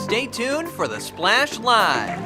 Stay tuned for the Splash Live.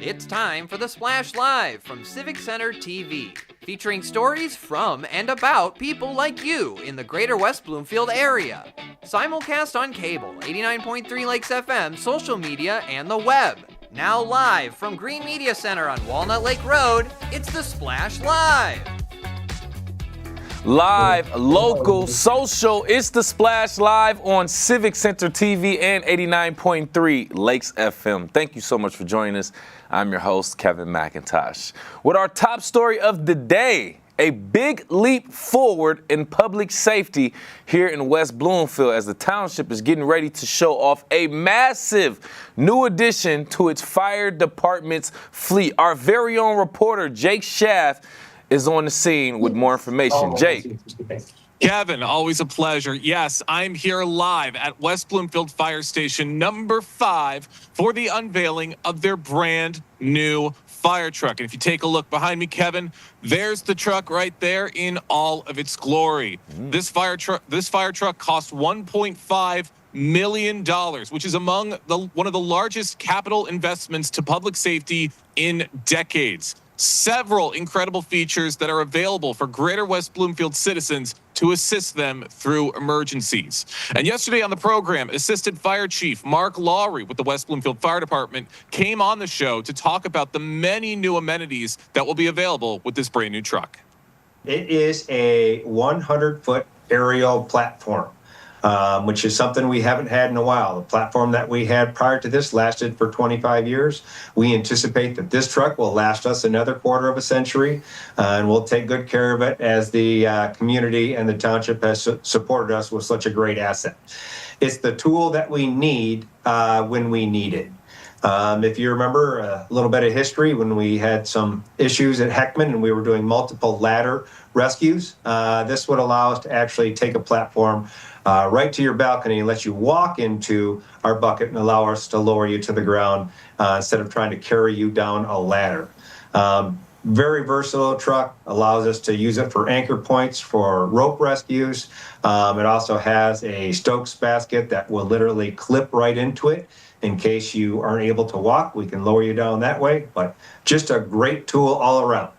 It's time for the Splash Live from Civic Center TV, featuring stories from and about people like you in the Greater West Bloomfield area. Simulcast on cable, 89.3 Lakes FM, social media, and the web. Now live from Green Media Center on Walnut Lake Road, it's the Splash Live. Live, local, social, it's the Splash Live on Civic Center TV and 89.3 Lakes FM. Thank you so much for joining us. I'm your host, Kevin McIntosh. With our top story of the day, a big leap forward in public safety here in West Bloomfield as the township is getting ready to show off a massive new addition to its fire department's fleet. Our very own reporter, Jake Schaff, is on the scene with more information. Jake. Kevin, always a pleasure. Yes, I'm here live at West Bloomfield Fire Station number 5 for the unveiling of their brand new fire truck. And if you take a look behind me, Kevin, there's the truck right there in all of its glory. This fire truck cost $1.5 million, which is among one of the largest capital investments to public safety in decades. Several incredible features that are available for Greater West Bloomfield citizens to assist them through emergencies. And yesterday on the program, Assistant Fire Chief Mark Lowry with the West Bloomfield Fire Department came on the show to talk about the many new amenities that will be available with this brand new truck. It is a 100-foot aerial platform, which is something we haven't had in a while. The platform that we had prior to this lasted for 25 years. We anticipate that this truck will last us another quarter of a century, and we'll take good care of it as the community and the township has supported us with such a great asset. It's the tool that we need when we need it. If you remember a little bit of history, when we had some issues at Heckman and we were doing multiple ladder rescues, this would allow us to actually take a platform right to your balcony and let you walk into our bucket and allow us to lower you to the ground instead of trying to carry you down a ladder. Very versatile truck, allows us to use it for anchor points for rope rescues. It also has a Stokes basket that will literally clip right into it. In case you aren't able to walk, we can lower you down that way, but just a great tool all around.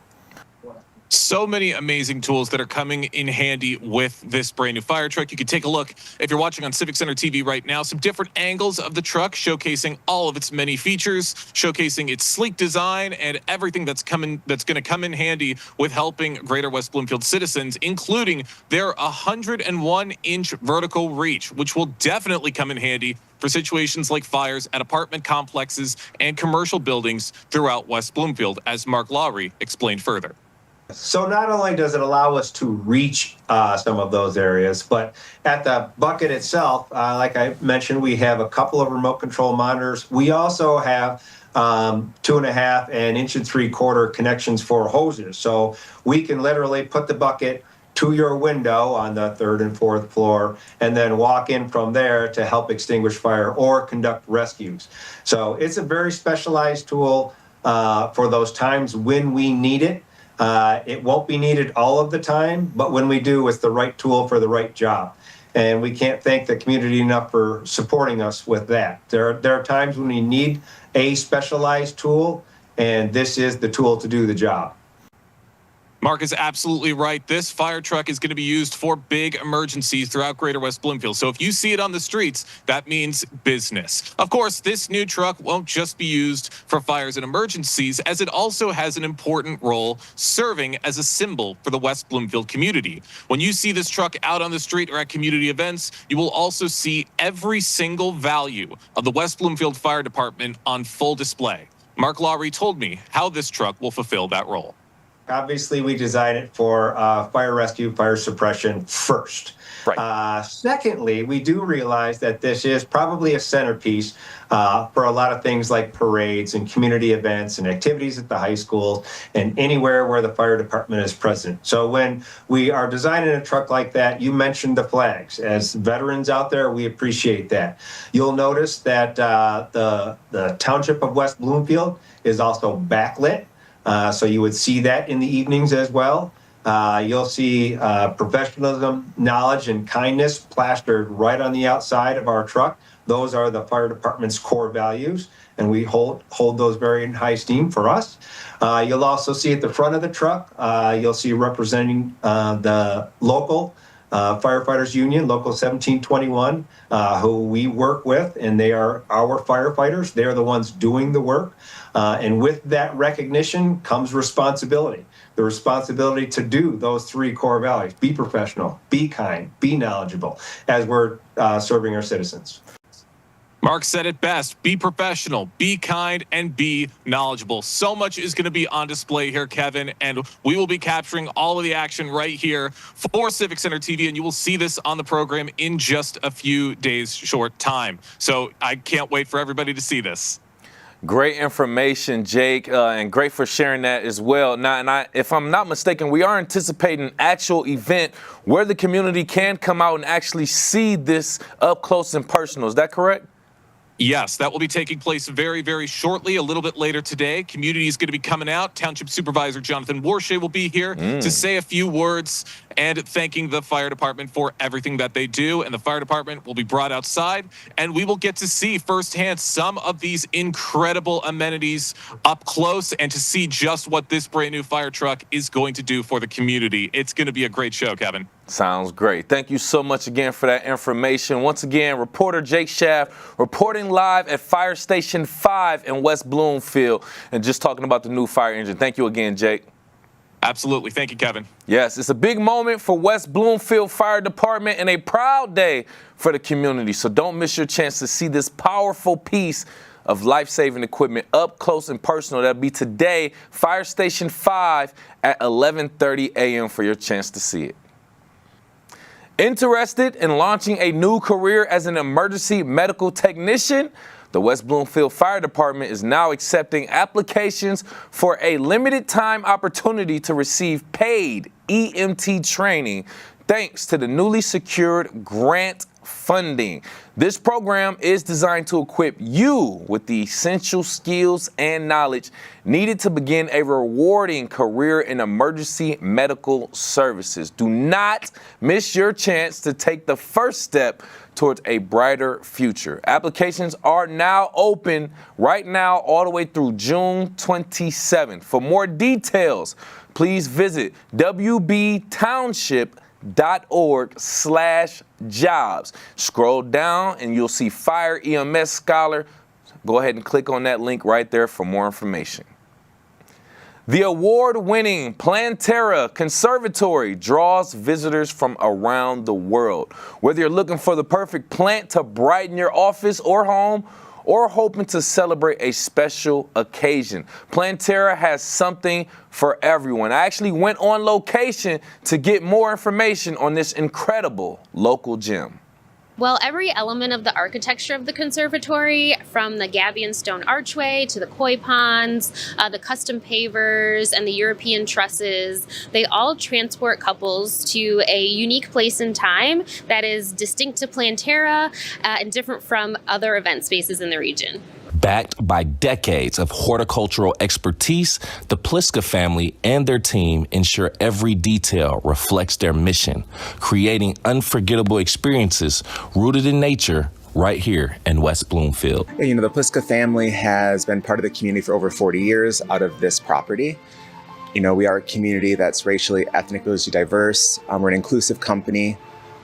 So many amazing tools that are coming in handy with this brand new fire truck. You can take a look, if you're watching on Civic Center TV right now, some different angles of the truck showcasing all of its many features, showcasing its sleek design and everything that's going to come in handy with helping Greater West Bloomfield citizens, including their 101-inch vertical reach, which will definitely come in handy for situations like fires at apartment complexes and commercial buildings throughout West Bloomfield, as Mark Lowry explained further. So not only does it allow us to reach some of those areas, but at the bucket itself, like I mentioned, we have a couple of remote control monitors. We also have 2.5 and 1.75 inch connections for hoses. So we can literally put the bucket to your window on the 3rd and 4th floor and then walk in from there to help extinguish fire or conduct rescues. So it's a very specialized tool for those times when we need it. It won't be needed all of the time, but when we do, it's the right tool for the right job. And we can't thank the community enough for supporting us with that. There are times when we need a specialized tool, and this is the tool to do the job. Mark is absolutely right. This fire truck is going to be used for big emergencies throughout Greater West Bloomfield. So if you see it on the streets, that means business. Of course, this new truck won't just be used for fires and emergencies, as it also has an important role serving as a symbol for the West Bloomfield community. When you see this truck out on the street or at community events, you will also see every single value of the West Bloomfield Fire Department on full display. Mark Lowry told me how this truck will fulfill that role. Obviously, we designed it for fire rescue, fire suppression first. Right. Secondly, we do realize that this is probably a centerpiece for a lot of things like parades and community events and activities at the high school and anywhere where the fire department is present. So when we are designing a truck like that, you mentioned the flags. As veterans out there, we appreciate that. You'll notice that the Township of West Bloomfield is also backlit. So you would see that in the evenings as well. You'll see professionalism, knowledge, and kindness plastered right on the outside of our truck. Those are the fire department's core values, and we hold those very in high esteem for us. You'll also see at the front of the truck, you'll see representing the local Firefighters Union, Local 1721, who we work with, and they are our firefighters. They are the ones doing the work. And with that recognition comes responsibility. The responsibility to do those three core values: be professional, be kind, be knowledgeable, as we're serving our citizens. Mark said it best: be professional, be kind, and be knowledgeable. So much is going to be on display here, Kevin, and we will be capturing all of the action right here for Civic Center TV, and you will see this on the program in just a few days' short time. So I can't wait for everybody to see this. Great information, Jake, and great for sharing that as well. Now, if I'm not mistaken, we are anticipating an actual event where the community can come out and actually see this up close and personal. Is that correct? Yes, that will be taking place very, very shortly, a little bit later today. Community is going to be coming out. Township Supervisor Jonathan Warshay will be here to say a few words and thanking the fire department for everything that they do. And the fire department will be brought outside, and we will get to see firsthand some of these incredible amenities up close and to see just what this brand new fire truck is going to do for the community. It's going to be a great show, Kevin. Sounds great. Thank you so much again for that information. Once again, reporter Jake Schaff reporting live at Fire Station 5 in West Bloomfield and just talking about the new fire engine. Thank you again, Jake. Absolutely. Thank you, Kevin. Yes, it's a big moment for West Bloomfield Fire Department and a proud day for the community. So don't miss your chance to see this powerful piece of life-saving equipment up close and personal. That'll be today, Fire Station 5 at 11:30 a.m. for your chance to see it. Interested in launching a new career as an emergency medical technician? The West Bloomfield Fire Department is now accepting applications for a limited time opportunity to receive paid EMT training thanks to the newly secured grant funding. This program is designed to equip you with the essential skills and knowledge needed to begin a rewarding career in emergency medical services. Do not miss your chance to take the first step towards a brighter future. Applications are now open right now all the way through June 27th. For more details, please visit wbtownship.org/jobs. Scroll down and you'll see Fire EMS Scholar. Go ahead and click on that link right there for more information. The award-winning Plantera Conservatory draws visitors from around the world. Whether you're looking for the perfect plant to brighten your office or home, or hoping to celebrate a special occasion, Plantera has something for everyone. I actually went on location to get more information on this incredible local gem. Well, every element of the architecture of the conservatory, from the gabion stone archway to the koi ponds, the custom pavers, and the European trusses, they all transport couples to a unique place and time that is distinct to Plantera and different from other event spaces in the region. Backed by decades of horticultural expertise, the Pliska family and their team ensure every detail reflects their mission, creating unforgettable experiences rooted in nature right here in West Bloomfield. You know, the Pliska family has been part of the community for over 40 years out of this property. We are a community that's racially, ethnically diverse. We're an inclusive company.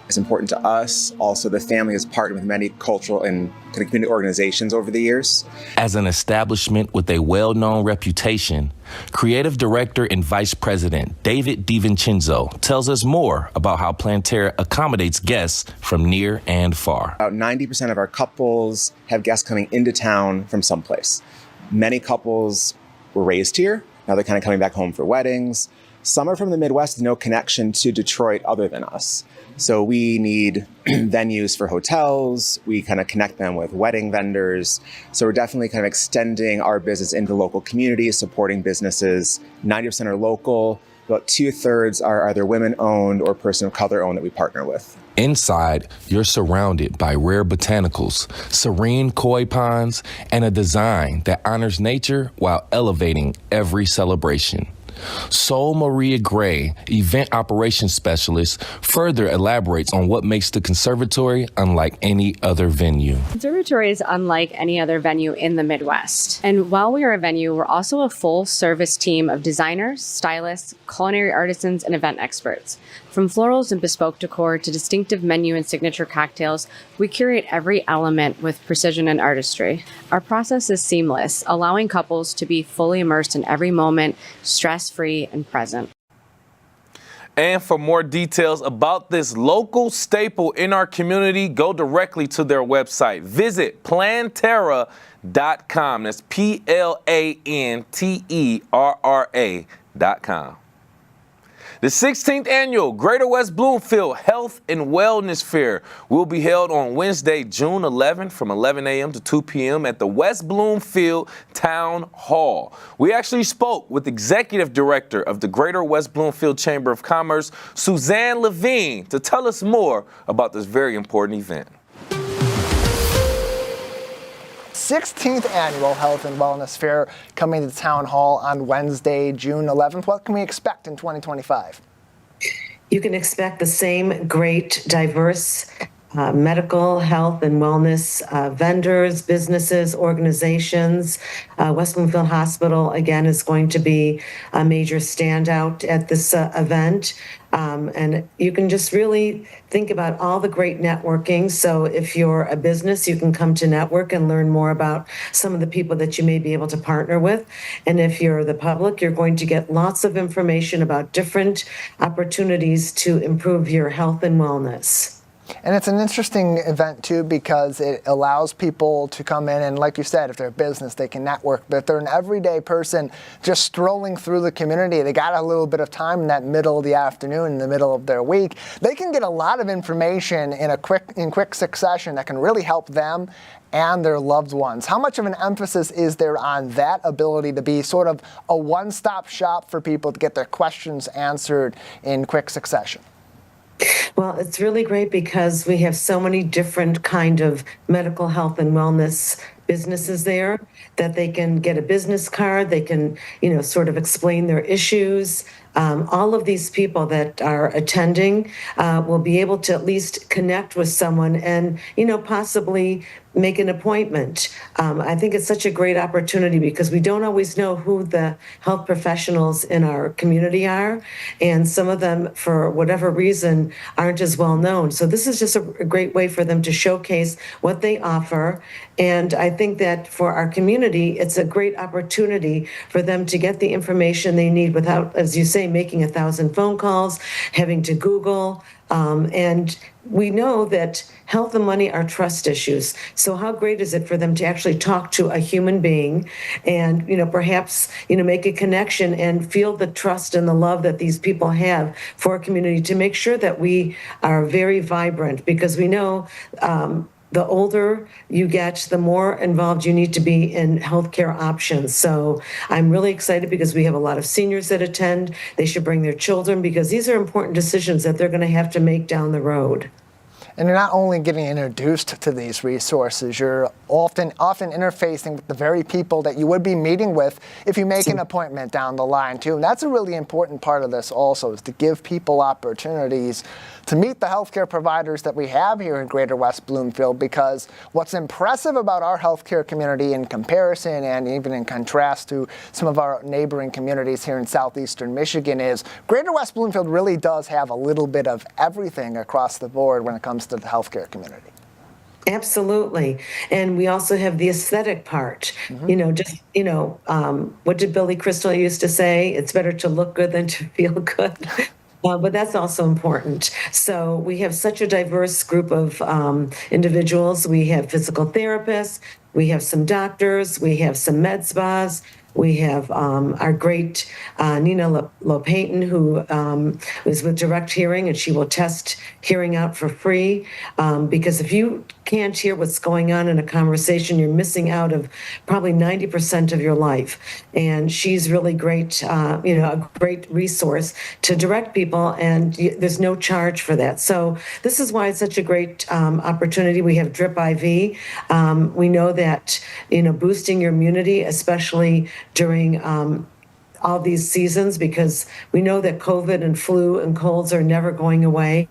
It's important to us. Also, the family has partnered with many cultural and kind of community organizations over the years. As an establishment with a well-known reputation, Creative Director and Vice President David DiVincenzo tells us more about how Planterra accommodates guests from near and far. About 90% of our couples have guests coming into town from someplace. Many couples were raised here. Now they're kind of coming back home for weddings. Some are from the Midwest with no connection to Detroit other than us. So we need venues for hotels. We kind of connect them with wedding vendors. So we're definitely kind of extending our business into local communities, supporting businesses. 90% are local. About 2/3 are either women-owned or person of color owned that we partner with. Inside, you're surrounded by rare botanicals, serene koi ponds, and a design that honors nature while elevating every celebration. Sol Maria Gray, event operations specialist, further elaborates on what makes the conservatory unlike any other venue. Conservatory is unlike any other venue in the Midwest. And while we are a venue, we're also a full service team of designers, stylists, culinary artisans, and event experts. From florals and bespoke decor to distinctive menu and signature cocktails, we curate every element with precision and artistry. Our process is seamless, allowing couples to be fully immersed in every moment, stress-free and present. And for more details about this local staple in our community, go directly to their website. Visit planterra.com. That's PLANTERRA.com. The 16th annual Greater West Bloomfield Health and Wellness Fair will be held on Wednesday, June 11th from 11 a.m. to 2 p.m. at the West Bloomfield Town Hall. We actually spoke with Executive Director of the Greater West Bloomfield Chamber of Commerce, Suzanne Levine, to tell us more about this very important event. 16th Annual Health and Wellness Fair coming to Town Hall on Wednesday, June 11th. What can we expect in 2025? You can expect the same great, diverse medical, health, and wellness vendors, businesses, organizations. West Bloomfield Hospital, again, is going to be a major standout at this event. And you can just really think about all the great networking. So if you're a business, you can come to network and learn more about some of the people that you may be able to partner with. And if you're the public, you're going to get lots of information about different opportunities to improve your health and wellness. And it's an interesting event, too, because it allows people to come in and, like you said, if they're a business, they can network. But if they're an everyday person just strolling through the community, they got a little bit of time in that middle of the afternoon, in the middle of their week, they can get a lot of information in quick succession that can really help them and their loved ones. How much of an emphasis is there on that ability to be sort of a one-stop shop for people to get their questions answered in quick succession? Well, it's really great because we have so many different kind of medical health and wellness businesses there that they can get a business card, they can, sort of explain their issues. All of these people that are attending will be able to at least connect with someone and, possibly make an appointment. I think it's such a great opportunity because we don't always know who the health professionals in our community are. And some of them, for whatever reason, aren't as well known. So this is just a great way for them to showcase what they offer. And I think that for our community, it's a great opportunity for them to get the information they need without, as you say, making 1,000 phone calls, having to Google. And we know that health and money are trust issues. So how great is it for them to actually talk to a human being and, perhaps, make a connection and feel the trust and the love that these people have for a community to make sure that we are very vibrant, because we know the older you get, the more involved you need to be in healthcare options. So I'm really excited because we have a lot of seniors that attend. They should bring their children because these are important decisions that they're going to have to make down the road. And you're not only getting introduced to these resources, you're often interfacing with the very people that you would be meeting with if you make an appointment down the line too. And that's a really important part of this also, is to give people opportunities to meet the healthcare providers that we have here in Greater West Bloomfield, because what's impressive about our healthcare community in comparison and even in contrast to some of our neighboring communities here in southeastern Michigan is Greater West Bloomfield really does have a little bit of everything across the board when it comes to the healthcare community. Absolutely. And we also have the aesthetic part. What did Billy Crystal used to say? It's better to look good than to feel good. But that's also important. So we have such a diverse group of individuals. We have physical therapists, we have some doctors, we have some med spas. We have our great Nina Lopayton, who is with Direct Hearing, and she will test hearing out for free. Because if you can't hear what's going on in a conversation, you're missing out of probably 90% of your life. And she's really great, a great resource to direct people, and there's no charge for that. So this is why it's such a great opportunity. We have Drip IV. We know that, boosting your immunity, especially during all these seasons, because we know that COVID and flu and colds are never going away.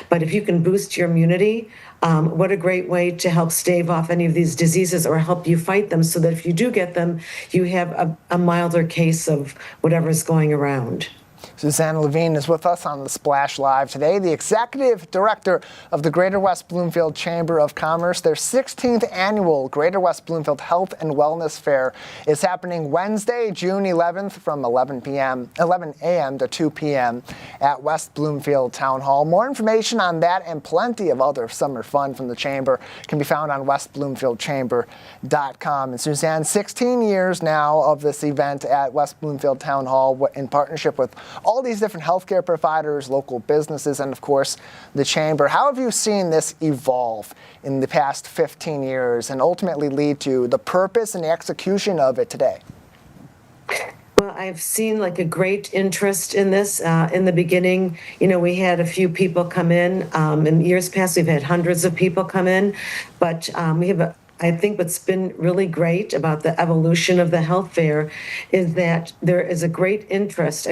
But if you can boost your immunity, what a great way to help stave off any of these diseases or help you fight them, so that if you do get them, you have a milder case of whatever's going around. Suzanne Levine is with us on the Splash Live today, the Executive Director of the Greater West Bloomfield Chamber of Commerce. Their 16th annual Greater West Bloomfield Health and Wellness Fair is happening Wednesday, June 11th from 11 a.m. to 2 p.m. at West Bloomfield Town Hall. More information on that and plenty of other summer fun from the Chamber can be found on westbloomfieldchamber.com. And Suzanne, 16 years now of this event at West Bloomfield Town Hall in partnership with all these different healthcare providers, local businesses, and of course the Chamber. How have you seen this evolve in the past 15 years and ultimately lead to the purpose and the execution of it today? Well, I've seen a great interest in this. In the beginning, we had a few people come in. In years past, we've had hundreds of people come in, but I think what's been really great about the evolution of the health fair is that there is a greater interest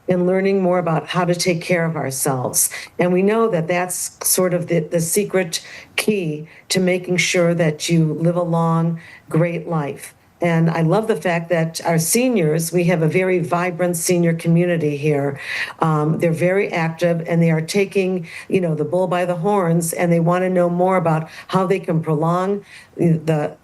in learning more about how to take care of ourselves. And we know that that's sort of the secret key to making sure that you live a long, great life. And I love the fact that our seniors, we have a very vibrant senior community here. They're very active, and they are taking, the bull by the horns, and they want to know more about how they can prolong their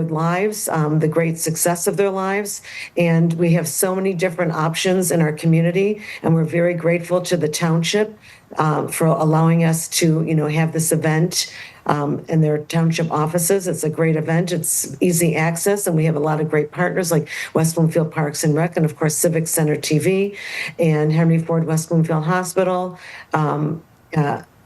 lives, the great success of their lives. And we have so many different options in our community, and we're very grateful to the township for allowing us to, have this event in their township offices. It's a great event. It's easy access, and we have a lot of great partners like West Bloomfield Parks and Rec, and of course Civic Center TV, and Henry Ford West Bloomfield Hospital.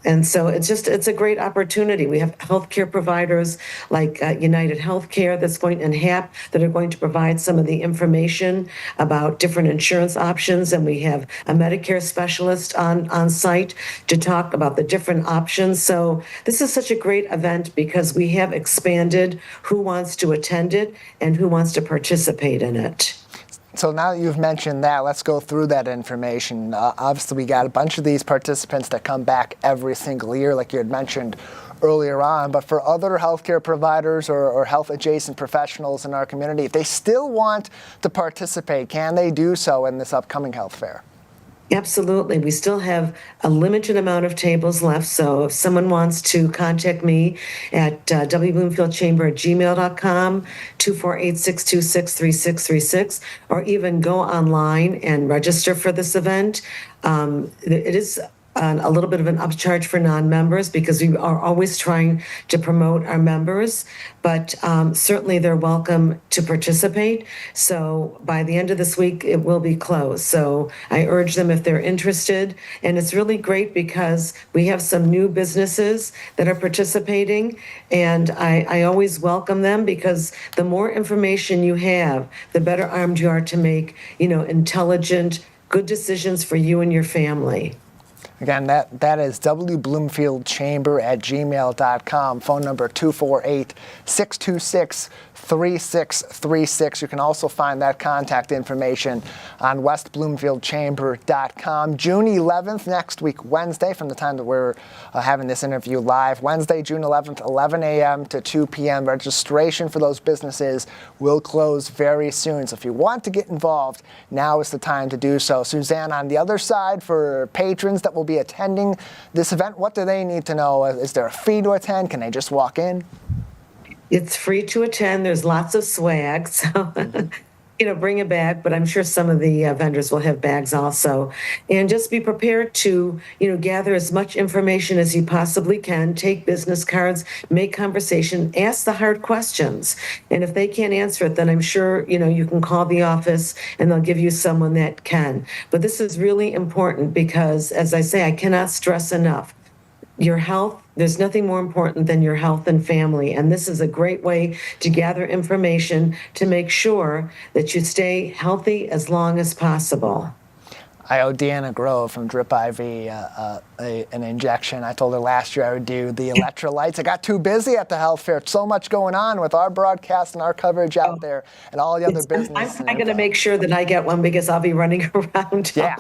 And so it's a great opportunity. We have healthcare providers like United Healthcare and HAP that are going to provide some of the information about different insurance options. And we have a Medicare specialist on site to talk about the different options. So this is such a great event because we have expanded who wants to attend it and who wants to participate in it. So now that you've mentioned that, let's go through that information. Obviously, we got a bunch of these participants that come back every single year, like you had mentioned earlier on. But for other healthcare providers or health-adjacent professionals in our community, if they still want to participate, can they do so in this upcoming health fair? Absolutely. We still have a limited amount of tables left. So if someone wants to contact me at wbloomfieldchamber@gmail.com, 248-626-3636, or even go online and register for this event. It is a little bit of an upcharge for non-members because we are always trying to promote our members, but certainly they're welcome to participate. So by the end of this week, it will be closed. So I urge them if they're interested. And it's really great because we have some new businesses that are participating, and I always welcome them because the more information you have, the better armed you are to make, intelligent, good decisions for you and your family. Again, that is wbloomfieldchamber@gmail.com. Phone number 248-626-3636. You can also find that contact information on westbloomfieldchamber.com. June 11th, next week, Wednesday, from the time that we're having this interview live. Wednesday, June 11th, 11 a.m. to 2 p.m. Registration for those businesses will close very soon. So if you want to get involved, now is the time to do so. Suzanne, on the other side, for patrons that will be attending this event, what do they need to know? Is there a fee to attend? Can they just walk in? It's free to attend. There's lots of swag, so bring a bag, but I'm sure some of the vendors will have bags also. And just be prepared to, gather as much information as you possibly can, take business cards, make conversation, ask the hard questions. And if they can't answer it, then I'm sure, you can call the office and they'll give you someone that can. But this is really important because, as I say, I cannot stress enough, your health, there's nothing more important than your health and family. And this is a great way to gather information to make sure that you stay healthy as long as possible. I owe Deanna Grove from Drip IV an injection. I told her last year I would do the electrolytes. I got too busy at the health fair. So much going on with our broadcast and our coverage out there and all the other business. I'm going to make sure that I get one because I'll be running around. Yeah,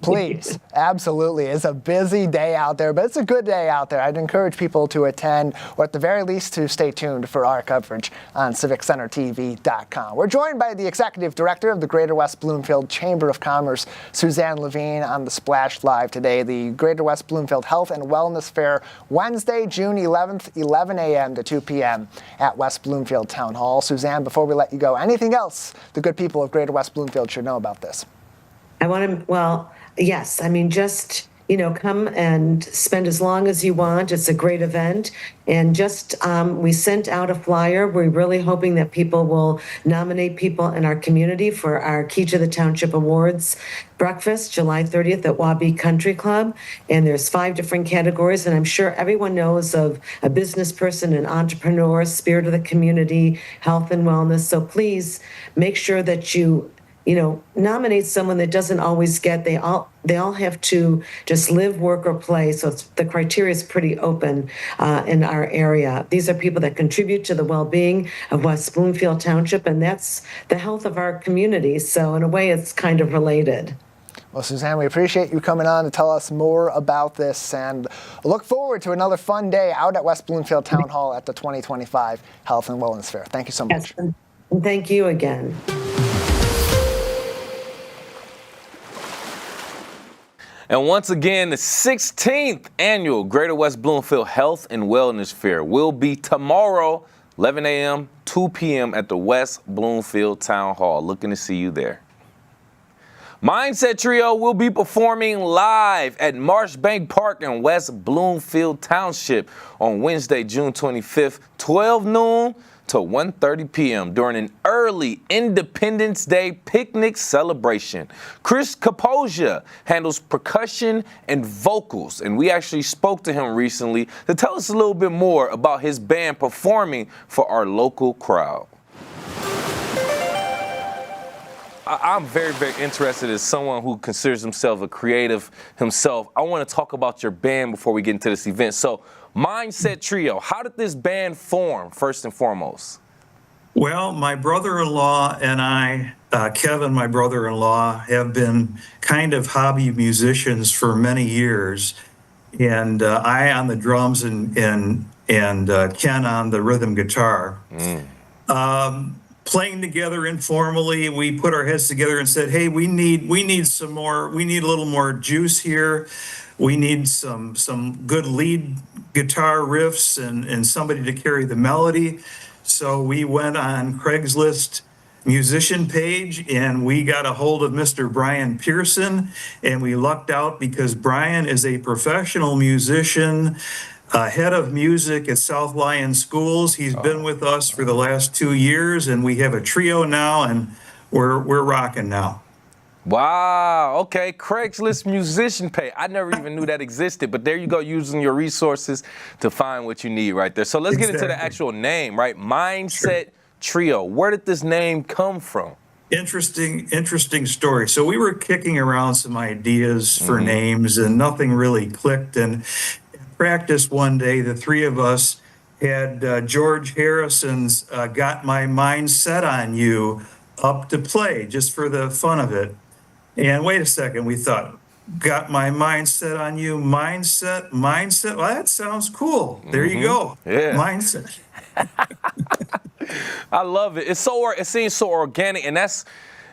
please. Absolutely. It's a busy day out there, but it's a good day out there. I'd encourage people to attend, or at the very least to stay tuned for our coverage on CivicCenterTV.com. We're joined by the Executive Director of the Greater West Bloomfield Chamber of Commerce, Suzanne Levine, on the Splash Live today. The Greater West Bloomfield Health and Wellness Fair, Wednesday, June 11th, 11 a.m. to 2 p.m. at West Bloomfield Town Hall. Suzanne, before we let you go, anything else the good people of Greater West Bloomfield should know about this? Yes. Just, come and spend as long as you want. It's a great event. And we sent out a flyer. We're really hoping that people will nominate people in our community for our Key to the Township Awards breakfast, July 30th at Wabi Country Club. And there's 5 different categories. And I'm sure everyone knows of a business person, an entrepreneur, spirit of the community, health and wellness. So please make sure that you nominate someone that doesn't always get. They all have to just live, work, or play. So the criteria is pretty open in our area. These are people that contribute to the well-being of West Bloomfield Township, and that's the health of our community. So in a way, it's kind of related. Well, Suzanne, we appreciate you coming on to tell us more about this, and look forward to another fun day out at West Bloomfield Town Hall at the 2025 Health and Wellness Fair. Thank you so much. Yes, and thank you again. And once again, the 16th annual Greater West Bloomfield Health and Wellness Fair will be tomorrow, 11 a.m., 2 p.m. at the West Bloomfield Town Hall. Looking to see you there. Mindset Trio will be performing live at Marshbank Park in West Bloomfield Township on Wednesday, June 25th, 12 noon to 1:30 p.m. during an early Independence Day picnic celebration. Chris Kaposia handles percussion and vocals, and we actually spoke to him recently to tell us a little bit more about his band performing for our local crowd. I'm very, very interested as someone who considers himself a creative himself. I want to talk about your band before we get into this event. So, Mindset Trio, how did this band form, first and foremost? Well, my brother-in-law and I, Kevin, my brother-in-law, have been kind of hobby musicians for many years. And I on the drums and Ken on the rhythm guitar. Playing together informally, we put our heads together and said, hey, we need some more, we need a little more juice here. We need some good lead guitar riffs and somebody to carry the melody. So we went on Craigslist musician page and we got a hold of Mr. Brian Pearson, and we lucked out because Brian is a professional musician, head of music at South Lyon Schools. He's been with us for the last 2 years, and we have a trio now, and we're rocking now. Wow, okay, Craigslist musician pay. I never even knew that existed, but there you go, using your resources to find what you need right there. So let's get into the actual name, right? Mindset Trio. Where did this name come from? Interesting story. So we were kicking around some ideas for names, and nothing really clicked. And in practice one day, the three of us had George Harrison's "Got My Mind Set on You" up to play just for the fun of it. And wait a second, we thought, "Got my mind set on you, mindset." Well, that sounds cool. There you go. Yeah. Mindset. I love it. It seems so organic, and that's,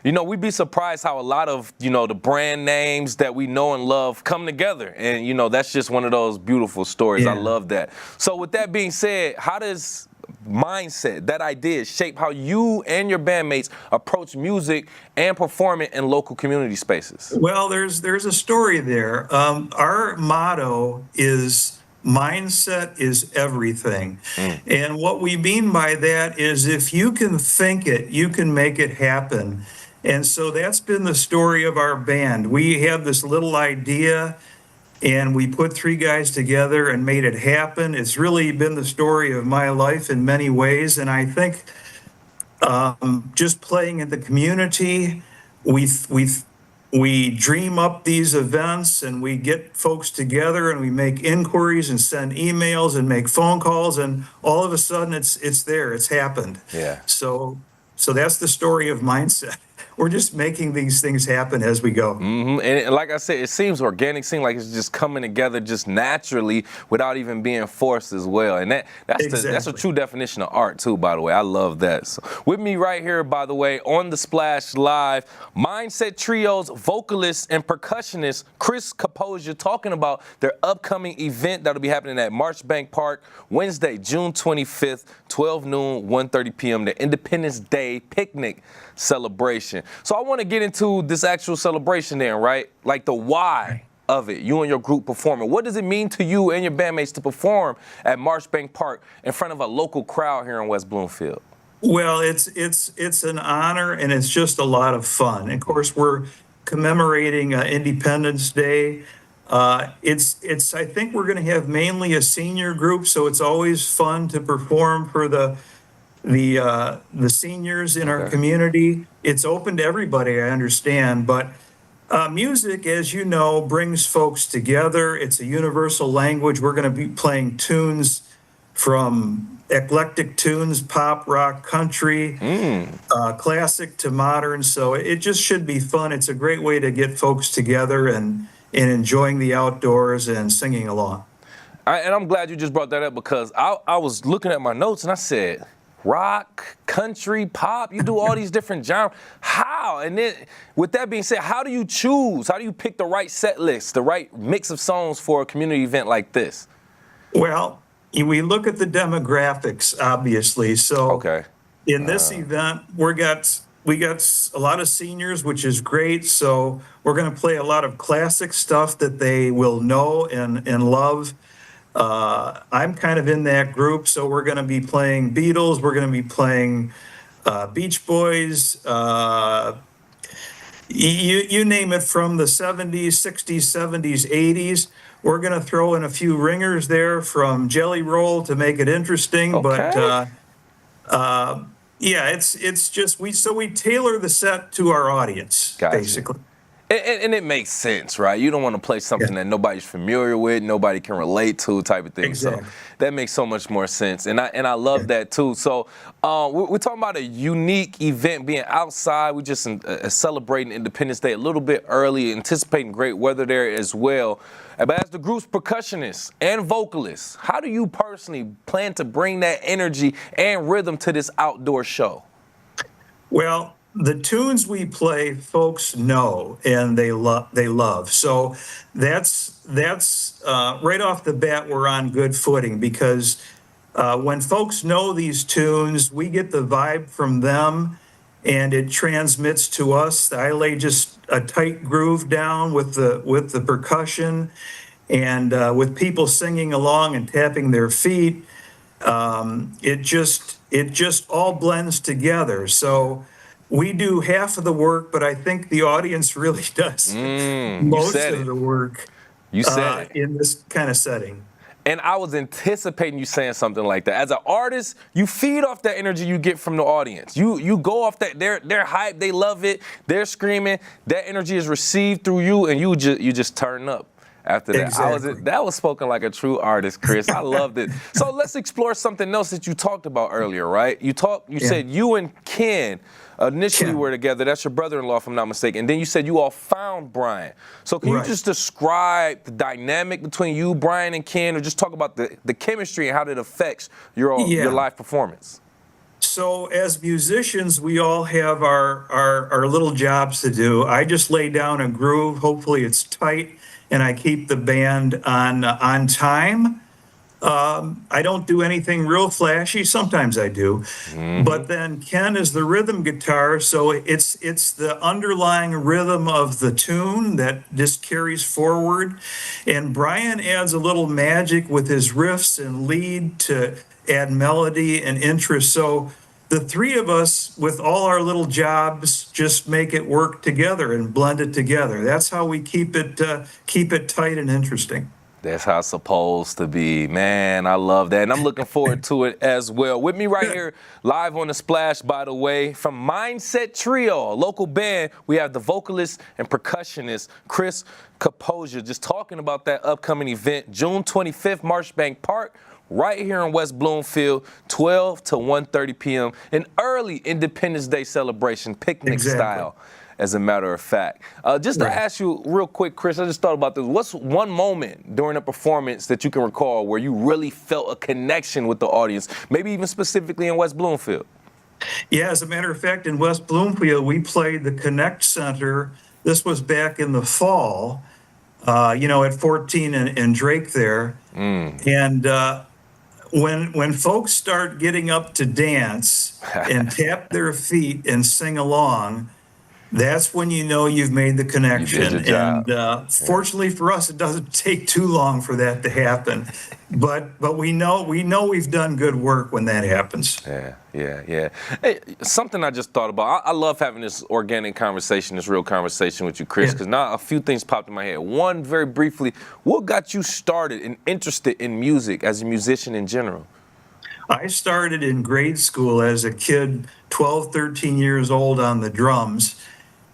we'd be surprised how a lot of, the brand names that we know and love come together. And, that's just one of those beautiful stories. I Yeah. love that. So with that being said, how does mindset, that idea, shape how you and your bandmates approach music and performing in local community spaces? Well, there's a story there. Our motto is mindset is everything. And what we mean by that is if you can think it, you can make it happen. And so that's been the story of our band. We had this little idea and we put three guys together and made it happen. It's really been the story of my life in many ways. And I think just playing in the community, we dream up these events and we get folks together and we make inquiries and send emails and make phone calls, and all of a sudden it's there, it's happened. Yeah. So that's the story of mindset. We're just making these things happen as we go. And like I said, it seems organic, seems like it's just coming together just naturally without even being forced as well. And that's a true definition of art too, by the way. I love that. So, with me right here, by the way, on the Splash Live, Mindset Trio's vocalist and percussionist Chris Kaposia talking about their upcoming event that'll be happening at Marchbank Park Wednesday, June 25th, 12 noon, 1:30 p.m., the Independence Day picnic celebration. So I want to get into this actual celebration then, right? Like the why of it, you and your group performing. What does it mean to you and your bandmates to perform at Marchbank Park in front of a local crowd here in West Bloomfield? Well, it's an honor and it's just a lot of fun. And of course, we're commemorating Independence Day. I think we're going to have mainly a senior group, so it's always fun to perform for the seniors in our community. It's open to everybody, I understand, but music, as you know, brings folks together. It's a universal language. We're going to be playing tunes from eclectic tunes, pop, rock, country, classic to modern. So it just should be fun. It's a great way to get folks together and enjoying the outdoors and singing along. And I'm glad you just brought that up, because I was looking at my notes and I said, rock, country, pop, you do all these different genres. How? And then with that being said, how do you choose? How do you pick the right set list, the right mix of songs for a community event like this? Well, we look at the demographics, obviously. So in this event, we got a lot of seniors, which is great. So we're going to play a lot of classic stuff that they will know and love. I'm kind of in that group, so we're going to be playing Beatles, we're going to be playing Beach Boys, you name it, from the 70s, 60s, 70s, 80s. We're going to throw in a few ringers there from Jelly Roll to make it interesting, but yeah, it's just we tailor the set to our audience, basically. And it makes sense, right? You don't want to play something that nobody's familiar with, nobody can relate to, type of thing. Exactly. So that makes so much more sense, and I love that too. So we're talking about a unique event, being outside. We just celebrating Independence Day a little bit early, anticipating great weather there as well. But as the group's percussionist and vocalist, how do you personally plan to bring that energy and rhythm to this outdoor show? Well, the tunes we play, folks know and they love. So that's right off the bat, we're on good footing, because when folks know these tunes, we get the vibe from them and it transmits to us. I lay just a tight groove down with the percussion, and with people singing along and tapping their feet, it just all blends together. So we do half of the work, but I think the audience really does most of the work in this kind of setting. And I was anticipating you saying something like that. As an artist, you feed off that energy you get from the audience. You go off that. They're hyped. They love it. They're screaming. That energy is received through you, and you just turn up after that. Exactly. That was spoken like a true artist, Chris. I loved it. So let's explore something else that you talked about earlier, right? You said you and Ken initially were together. That's your brother-in-law, if I'm not mistaken. And then you said you all found Brian. So can you just describe the dynamic between you, Brian, and Ken, or just talk about the chemistry and how that affects your live performance? So as musicians, we all have our little jobs to do. I just lay down a groove. Hopefully it's tight, and I keep the band on time. I don't do anything real flashy. Sometimes I do, but then Ken is the rhythm guitar, so it's the underlying rhythm of the tune that just carries forward. And Brian adds a little magic with his riffs and lead to add melody and interest. So the three of us, with all our little jobs, just make it work together and blend it together. That's how we keep it tight and interesting. That's how it's supposed to be. Man, I love that. And I'm looking forward to it as well. With me right here, live on The Splash, by the way, from Mindset Trio, a local band, we have the vocalist and percussionist, Chris Kaposia, just talking about that upcoming event, June 25th, Marshbank Park, right here in West Bloomfield, 12 to 1:30 p.m., an early Independence Day celebration, picnic style. As a matter of fact. Just to ask you real quick, Chris, I just thought about this. What's one moment during a performance that you can recall where you really felt a connection with the audience, maybe even specifically in West Bloomfield? Yeah, as a matter of fact, in West Bloomfield, we played the Connect Center. This was back in the fall, at 14 and Drake there. And when folks start getting up to dance and tap their feet and sing along, that's when you know you've made the connection. And fortunately for us, it doesn't take too long for that to happen. But we know we've done good work when that happens. Yeah. Hey, something I just thought about. I love having this organic conversation, this real conversation with you, Chris, because now a few things popped in my head. One, very briefly, what got you started and interested in music as a musician in general? I started in grade school as a kid, 12, 13 years old, on the drums.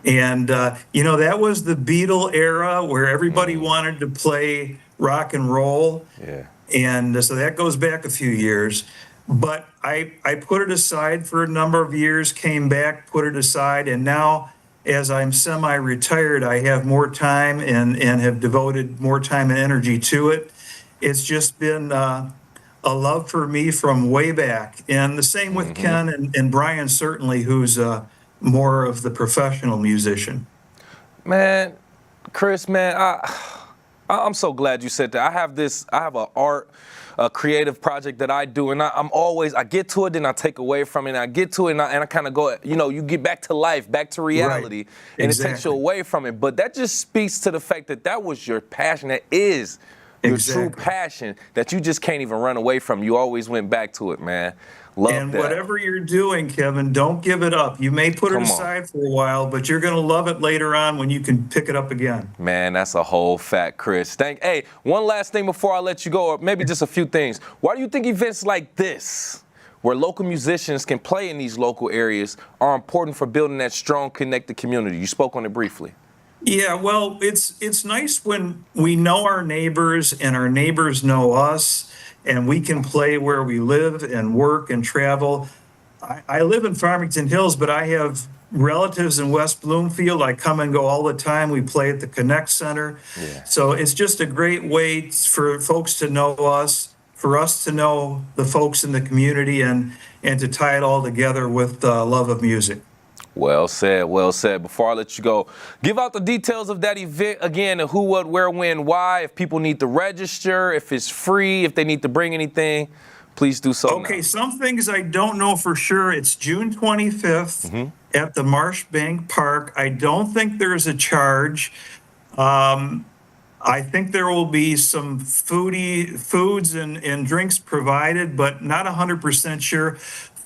And, that was the Beatle era where everybody wanted to play rock and roll. Yeah. And so that goes back a few years. But I put it aside for a number of years, came back, put it aside. And now, as I'm semi-retired, I have more time and have devoted more time and energy to it. It's just been a love for me from way back. And the same with Ken and Brian, certainly, who's more of the professional musician. Man, Chris, man, I'm so glad you said that. I have a creative project that I do, and I get to it, then I take away from it, and I get to it, and I kind of go, you get back to life, back to reality, and it takes you away from it. But that just speaks to the fact that was your passion, that is your true passion, that you just can't even run away from. You always went back to it, man. Love that. Whatever you're doing, Kevin, don't give it up. You may put it aside for a while, but you're going to love it later on when you can pick it up again. Man, that's a whole fact, Chris. Hey, one last thing before I let you go, or maybe just a few things. Why do you think events like this, where local musicians can play in these local areas, are important for building that strong, connected community? You spoke on it briefly. Yeah, well, it's nice when we know our neighbors and our neighbors know us, and we can play where we live and work and travel. I live in Farmington Hills, but I have relatives in West Bloomfield. I come and go all the time. We play at the Connect Center. Yeah. So it's just a great way for folks to know us, for us to know the folks in the community, and to tie it all together with the love of music. Well said, well said. Before I let you go, give out the details of that event again, the who, what, where, when, why, if people need to register, if it's free, if they need to bring anything, please do so. Okay, now. Some things I don't know for sure. It's June 25th at the Marshbank Park. I don't think there's a charge. I think there will be some foods and drinks provided, but not 100% sure.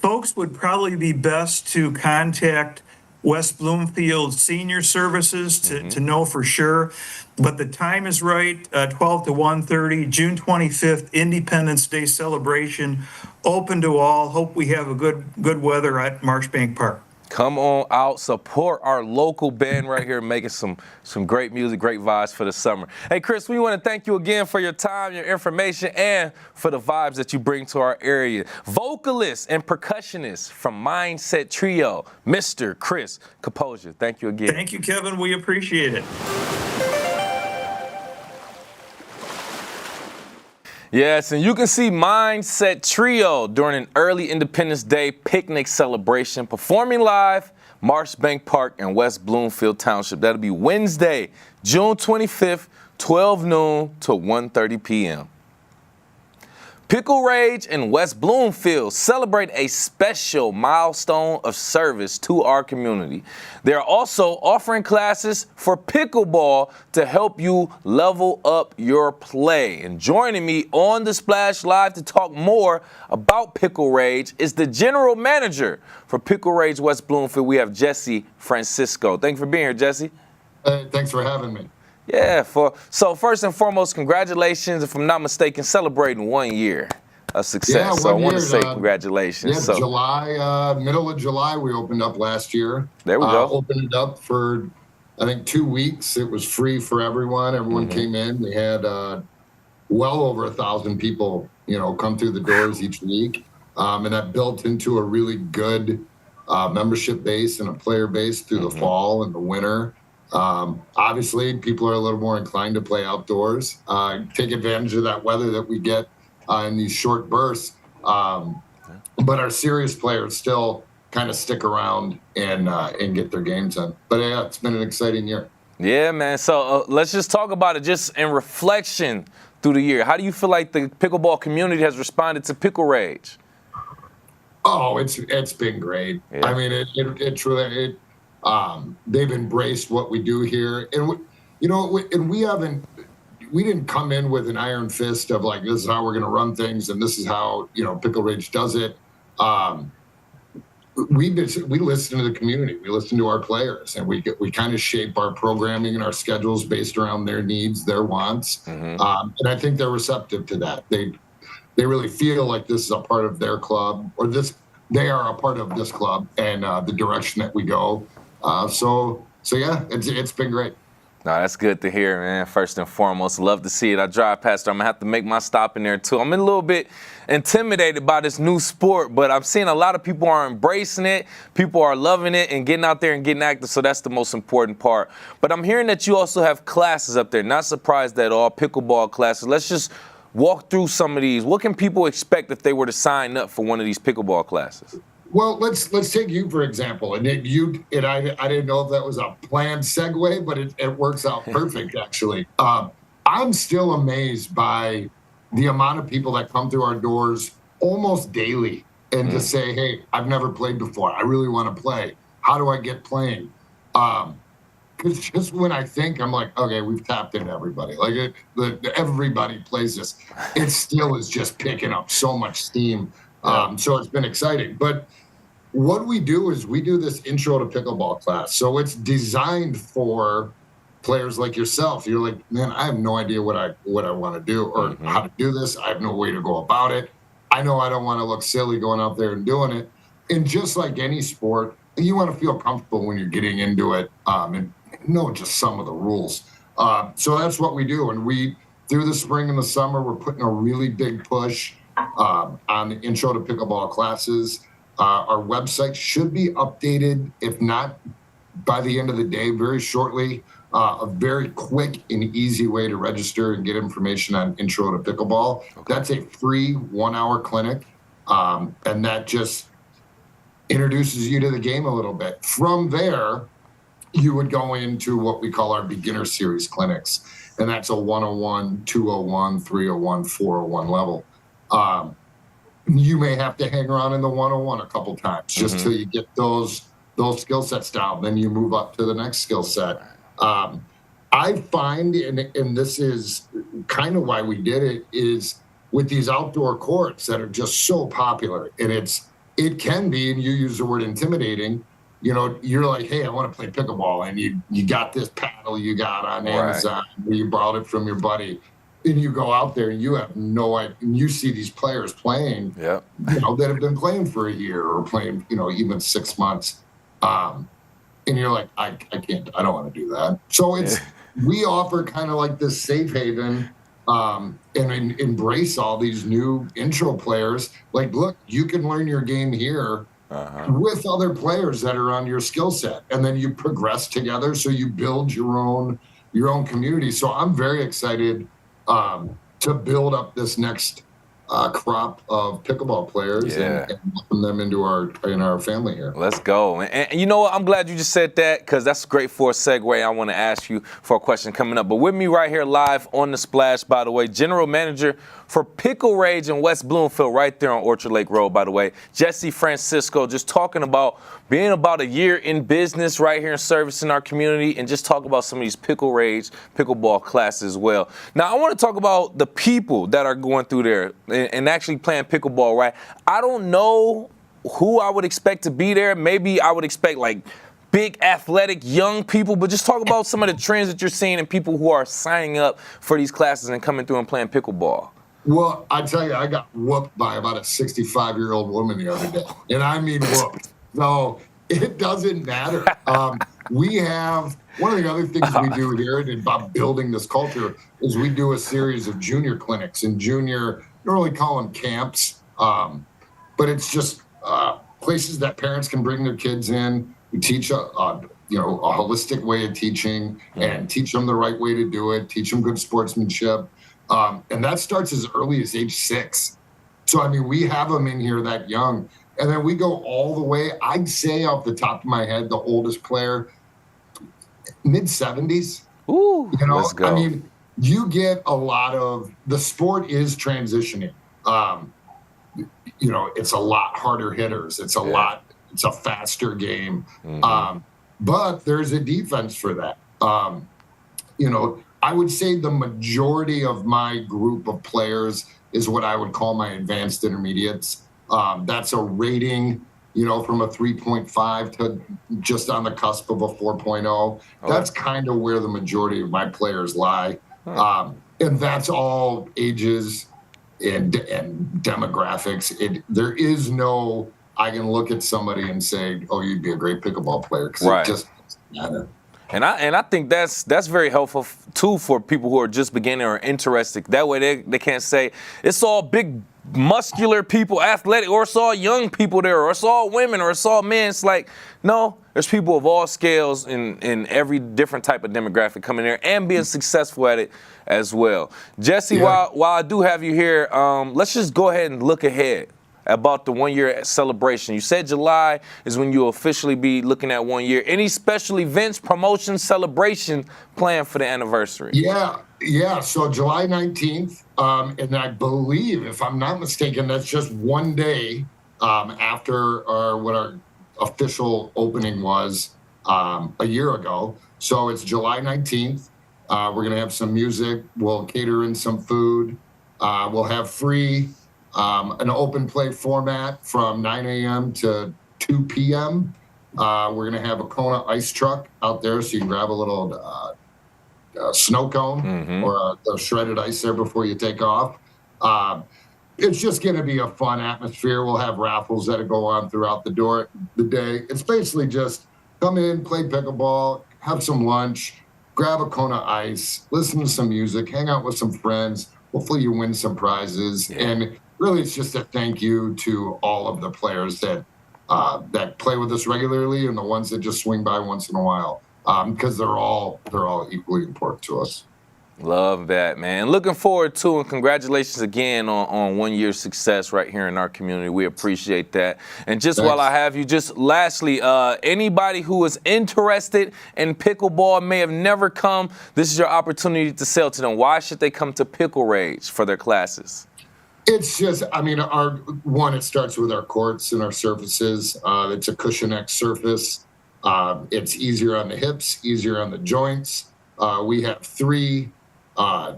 Folks would probably be best to contact West Bloomfield Senior Services to know for sure. But the time is right, 12 to 1:30, June 25th, Independence Day celebration, open to all. Hope we have a good weather at Marchbank Park. Come on out, support our local band right here, making some great music, great vibes for the summer. Hey, Chris, we want to thank you again for your time, your information, and for the vibes that you bring to our area. Vocalist and percussionist from Mindset Trio, Mr. Chris Composure. Thank you again. Thank you, Kevin. We appreciate it. Yes, and you can see Mindset Trio during an early Independence Day picnic celebration performing live, Marchbank Park in West Bloomfield Township. That'll be Wednesday, June 25th, 12 noon to 1:30 p.m. Pickle Rage in West Bloomfield celebrate a special milestone of service to our community. They are also offering classes for pickleball to help you level up your play. And joining me on the Splash Live to talk more about Pickle Rage is the general manager for Pickle Rage West Bloomfield. We have Jesse Francisco. Thank you for being here, Jesse. Thanks for having me. Yeah, so first and foremost, congratulations, if I'm not mistaken, celebrating 1 year of success. Yeah, so I want year, to say congratulations. Yeah, so, July, middle of July, we opened up last year. There we go. Opened it up for, I think, 2 weeks. It was free for everyone. Everyone came in. We had well over 1,000 people, come through the doors each week. And that built into a really good membership base and a player base through the fall and the winter. Obviously, people are a little more inclined to play outdoors, take advantage of that weather that we get in these short bursts. But our serious players still kind of stick around and get their games in. But yeah, it's been an exciting year. Yeah, man. So let's just talk about it just in reflection through the year. How do you feel like the pickleball community has responded to Pickle Rage? Oh, it's been great. Yeah. I mean, it's really they've embraced what we do here, and we didn't come in with an iron fist of like, this is how we're going to run things and this is how Pickle Rage does it. We listen to the community, we listen to our players, and we kind of shape our programming and our schedules based around their needs, their wants, and I think they're receptive to that. They really feel like this is a part of their club, or they are a part of this club and the direction that we go. So yeah, it's been great. No, that's good to hear, man. First and foremost, love to see it. I drive past there. I'm going to have to make my stop in there, too. I'm a little bit intimidated by this new sport, but I'm seeing a lot of people are embracing it. People are loving it and getting out there and getting active, so that's the most important part. But I'm hearing that you also have classes up there. Not surprised at all, pickleball classes. Let's just walk through some of these. What can people expect if they were to sign up for one of these pickleball classes? Well, let's take you for example, and I didn't know if that was a planned segue, but it works out perfect actually. I'm still amazed by the amount of people that come through our doors almost daily and just say, "Hey, I've never played before. I really want to play. How do I get playing?" Because just when I think, I'm like, okay, we've tapped into everybody. Like everybody plays this. It still is just picking up so much steam. So it's been exciting, but what we do is we do this intro to pickleball class. So it's designed for players like yourself. You're like, man, I have no idea what I want to do or how to do this. I have no way to go about it. I know I don't want to look silly going out there and doing it. And just like any sport, you want to feel comfortable when you're getting into it and know just some of the rules. So that's what we do. And through the spring and the summer, we're putting a really big push on the intro to pickleball classes. Our website should be updated, if not by the end of the day, very shortly. A very quick and easy way to register and get information on Intro to Pickleball. Okay. That's a free 1-hour clinic, and that just introduces you to the game a little bit. From there, you would go into what we call our beginner series clinics, and that's a 101, 201, 301, 401 level. You may have to hang around in the 101 a couple times just till you get those skill sets down. Then you move up to the next skill set. I find, and this is kind of why we did it, is with these outdoor courts that are just so popular, and it can be, and you use the word intimidating, you know, you're like, hey, I want to play pickleball, and you got this paddle you got on Amazon, where you borrowed it from your buddy, and you go out there and you have no idea, and you see these players playing, you know, that have been playing for a year or playing, you know, even 6 months, and you're like, I can't, I don't want to do that. So it's we offer kind of like this safe haven, and embrace all these new intro players. Like, look, you can learn your game here. With other players that are on your skill set, and then you progress together, so you build your own community. So I'm very excited to build up this next crop of pickleball players and welcome them into our family here. Let's go. And you know what? I'm glad you just said that, because that's great for a segue. I want to ask you for a question coming up. But with me right here live on the Splash, by the way, General Manager for Pickle Rage in West Bloomfield, right there on Orchard Lake Road, by the way, Jesse Francisco, just talking about being about a year in business right here in servicing our community, and just talk about some of these Pickle Rage pickleball classes as well. Now, I want to talk about the people that are going through there and actually playing pickleball, right? I don't know who I would expect to be there. Maybe I would expect like big athletic young people, but just talk about some of the trends that you're seeing in people who are signing up for these classes and coming through and playing pickleball. Well, I tell you, I got whooped by about a 65-year-old woman the other day, and I mean whooped. So it doesn't matter. We have one of the other things we do here and about building this culture is we do a series of junior clinics, and junior, I don't really call them camps, but it's just places that parents can bring their kids in. We teach a holistic way of teaching and teach them the right way to do it, teach them good sportsmanship. And that starts as early as age 6. So, I mean, we have them in here that young. And then we go all the way, I'd say off the top of my head, the oldest player, mid-70s. Ooh, you know, let's go. I mean, you get a lot of, the sport is transitioning. You know, it's a lot harder hitters. It's a faster game. But there's a defense for that. You know, I would say the majority of my group of players is what I would call my advanced intermediates. That's a rating, you know, from a 3.5 to just on the cusp of a 4.0. That's kind of where the majority of my players lie. And that's all ages and demographics. There is no, I can look at somebody and say, oh, you'd be a great pickleball player, because it just doesn't matter. And I think that's very helpful too for people who are just beginning or interested. That way they can't say it's all big muscular people, athletic, or it's all young people there, or it's all women, or it's all men. It's like, no, there's people of all scales in every different type of demographic coming there and being successful at it as well. Jesse, while I do have you here, let's just go ahead and look ahead about the 1 year celebration. You said July is when you'll officially be looking at 1 year. Any special events, promotions, celebration planned for the anniversary? Yeah. So July 19th, and I believe, if I'm not mistaken, that's just one day after what our official opening was a year ago. So it's July 19th. We're going to have some music. We'll cater in some food. We'll have free an open play format from 9 a.m. to 2 p.m. We're going to have a Kona ice truck out there, so you can grab a little snow cone or a shredded ice there before you take off. It's just going to be a fun atmosphere. We'll have raffles that go on throughout the day. It's basically just come in, play pickleball, have some lunch, grab a Kona ice, listen to some music, hang out with some friends. Hopefully you win some prizes. And really, it's just a thank you to all of the players that play with us regularly and the ones that just swing by once in a while, because they're all equally important to us. Love that, man. Looking forward to, and congratulations again on 1 year's success right here in our community. We appreciate that. And just while I have you, just lastly, anybody who is interested in pickleball may have never come, this is your opportunity to sell to them. Why should they come to Pickle Rage for their classes? It's just, I mean, it starts with our courts and our surfaces. It's a cushion X surface. It's easier on the hips, easier on the joints. We have 3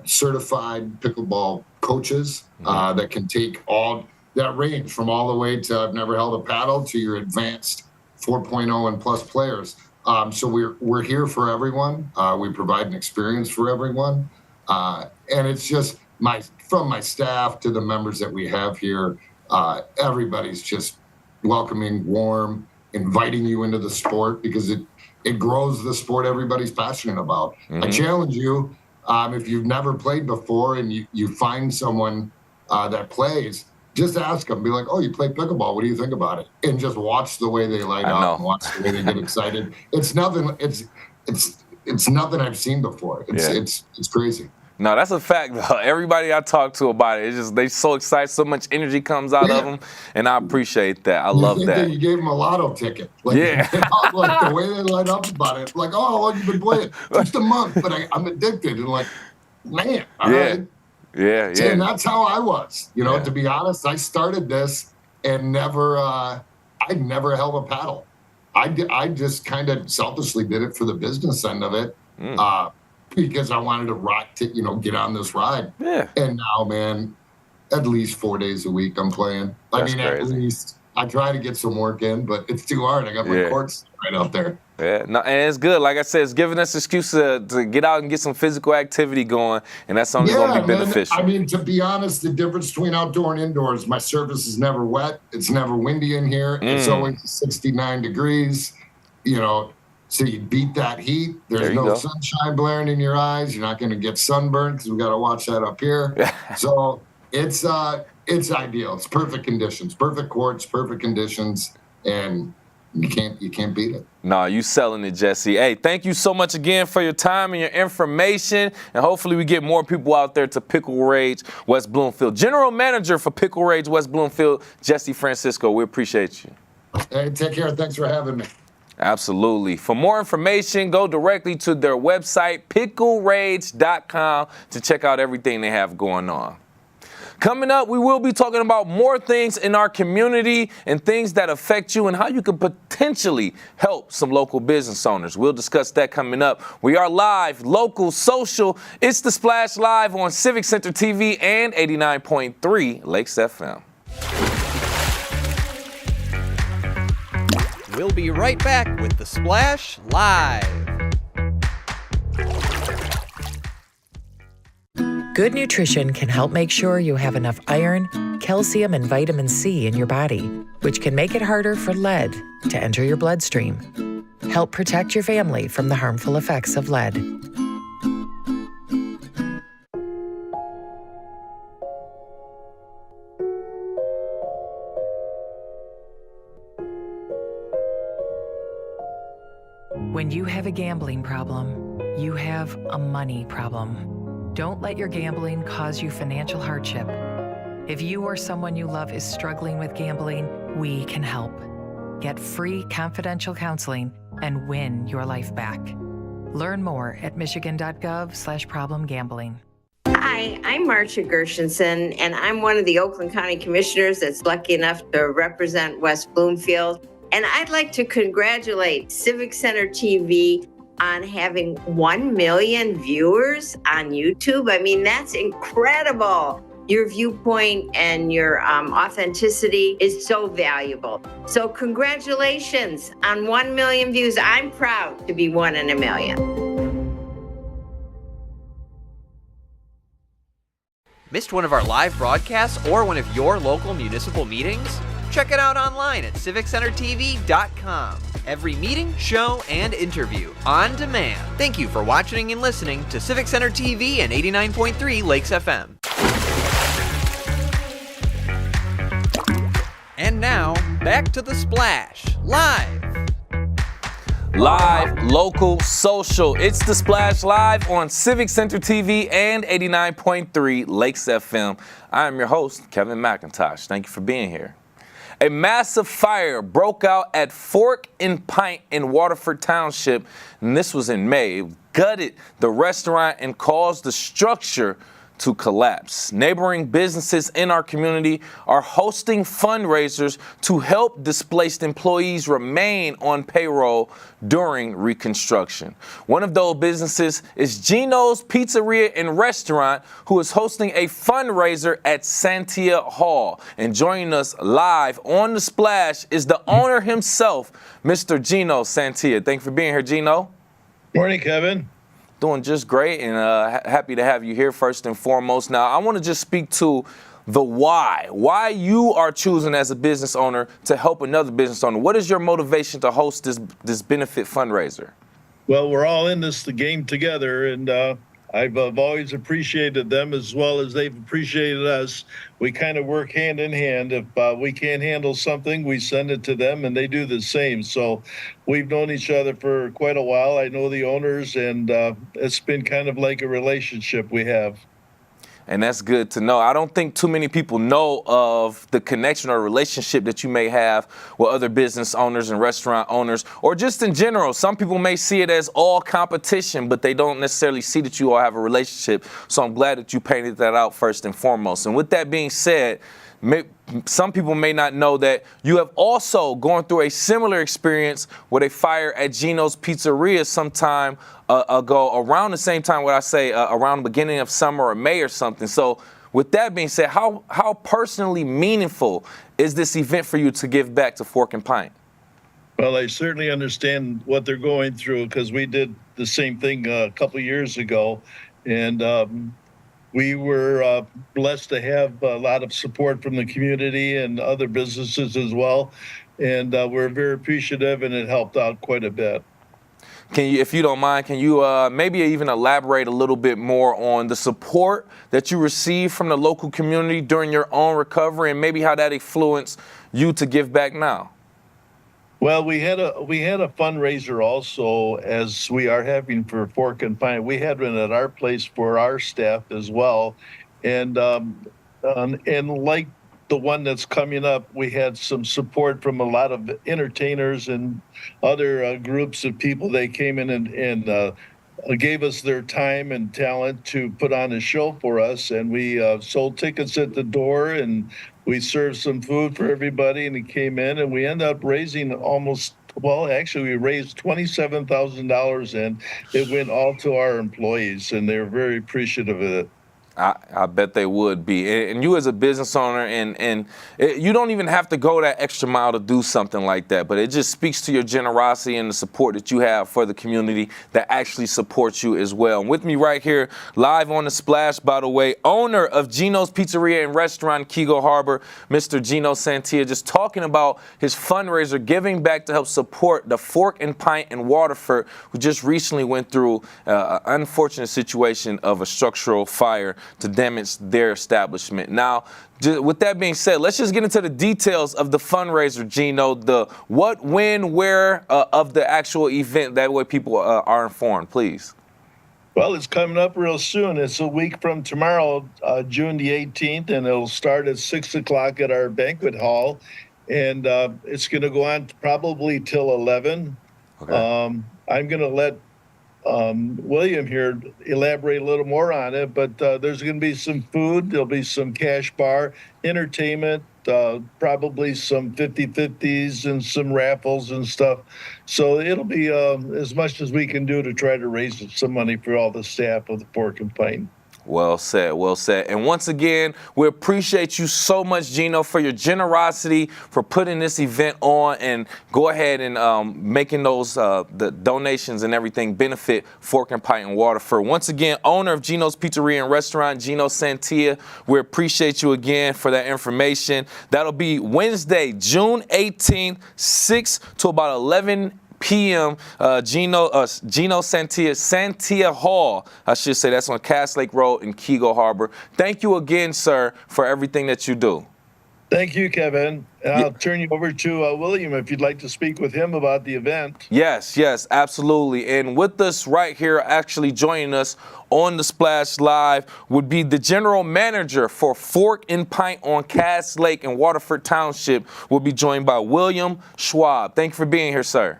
certified pickleball coaches that can take all that range from all the way to I've never held a paddle to your advanced 4.0 and plus players. So we're here for everyone. We provide an experience for everyone. And it's just from my staff to the members that we have here, everybody's just welcoming, warm, inviting you into the sport because it grows the sport everybody's passionate about. I challenge you, if you've never played before and you find someone that plays, just ask them, be like, oh, you play pickleball, what do you think about it? And just watch the way they light up and watch the way they get excited. It's nothing I've seen before. It's crazy. No, that's a fact, though. Everybody I talk to about it, it's just they so excited, so much energy comes out of them, and I appreciate that. I love that. You gave them a lotto ticket. Like, like the way they light up about it. Like, oh, well, you've been playing just a month, but I'm addicted. And like, man, all right. Yeah. And that's how I was. To be honest, I started this and I never held a paddle. I just kind of selfishly did it for the business end of it. Because I wanted to get on this ride. Yeah. And now, man, at least 4 days a week I'm playing. Crazy. At least I try to get some work in, but it's too hard. I got my courts right out there. Yeah, no, and it's good. Like I said, it's giving us an excuse to get out and get some physical activity going, and that's only going to be beneficial. To be honest, the difference between outdoor and indoors, my surface is never wet. It's never windy in here. It's always 69 degrees, So you beat that heat. There's no sunshine blaring in your eyes. You're not going to get sunburned because we got to watch that up here. So it's ideal. It's perfect conditions, perfect courts, perfect conditions, and you can't beat it. No, you selling it, Jesse. Hey, thank you so much again for your time and your information, and hopefully we get more people out there to Pickle Rage West Bloomfield. General Manager for Pickle Rage West Bloomfield, Jesse Francisco. We appreciate you. Hey, take care. Thanks for having me. Absolutely. For more information, go directly to their website, picklerage.com, to check out everything they have going on. Coming up, we will be talking about more things in our community and things that affect you and how you can potentially help some local business owners. We'll discuss that coming up. We are live, local, social. It's The Splash Live on Civic Center TV and 89.3 Lakes FM. We'll be right back with The Splash Live. Good nutrition can help make sure you have enough iron, calcium, and vitamin C in your body, which can make it harder for lead to enter your bloodstream. Help protect your family from the harmful effects of lead. When you have a gambling problem, you have a money problem. Don't let your gambling cause you financial hardship. If you or someone you love is struggling with gambling, we can help. Get free confidential counseling and win your life back. Learn more at michigan.gov/problemgambling. Hi, I'm Marcia Gershenson, and I'm one of the Oakland County Commissioners that's lucky enough to represent West Bloomfield. And I'd like to congratulate Civic Center TV on having 1 million viewers on YouTube. I mean, that's incredible. Your viewpoint and your authenticity is so valuable. So congratulations on 1 million views. I'm proud to be one in a million. Missed one of our live broadcasts or one of your local municipal meetings? Check it out online at civiccentertv.com. Every meeting, show, and interview on demand. Thank you for watching and listening to Civic Center TV and 89.3 Lakes FM. And now, back to The Splash, live. Live, local, social. It's The Splash Live on Civic Center TV and 89.3 Lakes FM. I am your host, Kevin McIntosh. Thank you for being here. A massive fire broke out at Fork and Pint in Waterford Township, and this was in May. It gutted the restaurant and caused the structure to collapse. Neighboring businesses in our community are hosting fundraisers to help displaced employees remain on payroll during reconstruction. One of those businesses is Gino's Pizzeria and Restaurant, who is hosting a fundraiser at Santia Hall. And joining us live on The Splash is the owner himself, Mr. Gino Santia. Thank you for being here, Gino. Morning, Kevin. Doing just great, and happy to have you here first and foremost. Now, I want to just speak to the why you are choosing as a business owner to help another business owner. What is your motivation to host this benefit fundraiser? Well, we're all in the game together, and I've always appreciated them as well as they've appreciated us. We kind of work hand in hand. If we can't handle something, we send it to them, and they do the same. So we've known each other for quite a while. I know the owners, and it's been kind of like a relationship we have. And that's good to know. I don't think too many people know of the connection or relationship that you may have with other business owners and restaurant owners, or just in general. Some people may see it as all competition, but they don't necessarily see that you all have a relationship. So I'm glad that you painted that out first and foremost. And with that being said, some people may not know that you have also gone through a similar experience with a fire at Gino's Pizzeria some time ago, around the same time, around the beginning of summer or May or something. So with that being said, how personally meaningful is this event for you to give back to Fork and Pint? Well, I certainly understand what they're going through because we did the same thing a couple years ago. And we were blessed to have a lot of support from the community and other businesses as well. And we're very appreciative, and it helped out quite a bit. Can you, if you don't mind, can you maybe even elaborate a little bit more on the support that you received from the local community during your own recovery, and maybe how that influenced you to give back now? Well, we had a fundraiser also, as we are having for Fork and Pine. We had one at our place for our staff as well, and like the one that's coming up, we had some support from a lot of entertainers and other groups of people. They came in and gave us their time and talent to put on a show for us, and we sold tickets at the door, and we served some food for everybody, and it came in, and we ended up raising we raised $27,000, and it went all to our employees, and they were very appreciative of it. I bet they would be. And you as a business owner, and you don't even have to go that extra mile to do something like that, but it just speaks to your generosity and the support that you have for the community that actually supports you as well. And with me right here, live on The Splash, by the way, owner of Gino's Pizzeria and Restaurant in Keego Harbor, Mr. Gino Santia, just talking about his fundraiser, giving back to help support the Fork and Pint in Waterford, who just recently went through an unfortunate situation of a structural fire to damage their establishment. Now, with that being said, let's just get into the details of the fundraiser, Gino, the what, when, where of the actual event. That way people are informed, please. Well, it's coming up real soon. It's a week from tomorrow, June the 18th, and it'll start at 6 o'clock at our banquet hall. And it's going to go on probably till 11. Okay. I'm going to let William here elaborate a little more on it, but there's going to be some food, there'll be some cash bar, entertainment, probably some 50-50s and some raffles and stuff. So it'll be as much as we can do to try to raise some money for all the staff of the Fork and Pine. Well said, well said. And once again, we appreciate you so much, Gino, for your generosity, for putting this event on, and go ahead and making those the donations and everything benefit Fork and Pint and Waterford. Once again, owner of Gino's Pizzeria and Restaurant, Gino Santia, we appreciate you again for that information. That'll be Wednesday, June 18th, 6 to about 11 p.m. Gino Santia Hall, I should say. That's on Cass Lake Road in Keego Harbor. Thank you again, sir, for everything that you do. Thank you, Kevin. And I'll turn you over to William if you'd like to speak with him about the event. Yes, absolutely. And with us right here, actually joining us on The Splash Live, would be the general manager for Fork and Pint on Cass Lake in Waterford Township. We'll be joined by William Schwab. Thank you for being here, sir.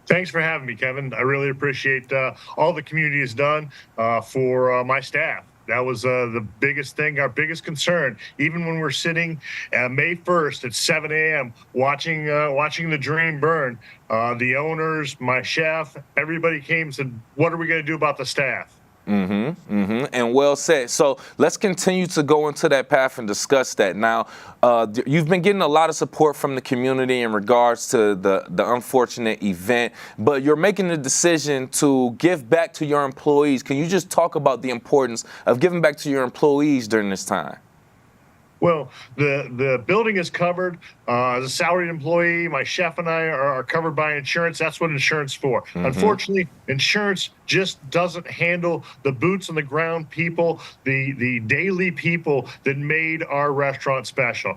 Thanks for having me, Kevin. I really appreciate all the community has done for my staff. That was the biggest thing, our biggest concern. Even when we're sitting May 1st at 7 a.m. watching the dream burn, the owners, my chef, everybody came and said, "What are we going to do about the staff?" And well said. So let's continue to go into that path and discuss that. Now, you've been getting a lot of support from the community in regards to the unfortunate event, but you're making the decision to give back to your employees. Can you just talk about the importance of giving back to your employees during this time? Well, the building is covered. As a salaried employee, my chef and I are covered by insurance. That's what insurance is for. Unfortunately, insurance just doesn't handle the boots on the ground people, the daily people that made our restaurant special.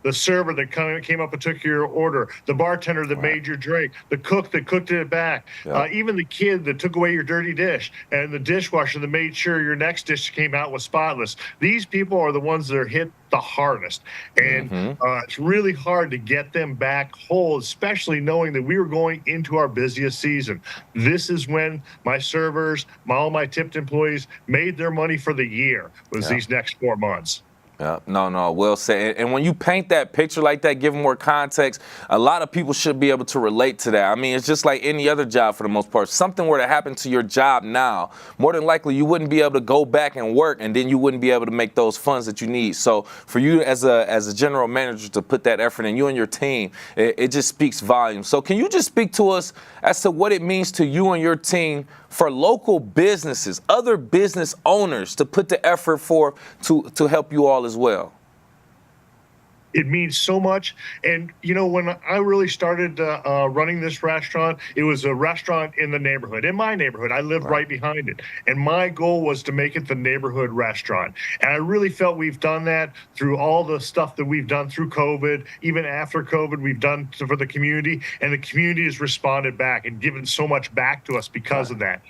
The server that came up and took your order, the bartender that made your drink, the cook that cooked it back, even the kid that took away your dirty dish, and the dishwasher that made sure your next dish came out was spotless. These people are the ones that are hit the hardest. And it's really hard to get them back whole, especially knowing that we were going into our busiest season. This is when my servers, all my tipped employees made their money for the year, was these next 4 months. Yeah, no, well said. And when you paint that picture like that, give more context, a lot of people should be able to relate to that. I mean, it's just like any other job for the most part. Something were to happen to your job now, more than likely you wouldn't be able to go back and work, and then you wouldn't be able to make those funds that you need. So for you as a general manager to put that effort in, you and your team, it just speaks volumes. So can you just speak to us as to what it means to you and your team for local businesses, other business owners, to put the effort forth to help you all as well? It means so much. And, you know, when I really started running this restaurant, it was a restaurant in the neighborhood, in my neighborhood. I lived right behind it. And my goal was to make it the neighborhood restaurant. And I really felt we've done that through all the stuff that we've done through COVID. Even after COVID, we've done for the community. And the community has responded back and given so much back to us because of that.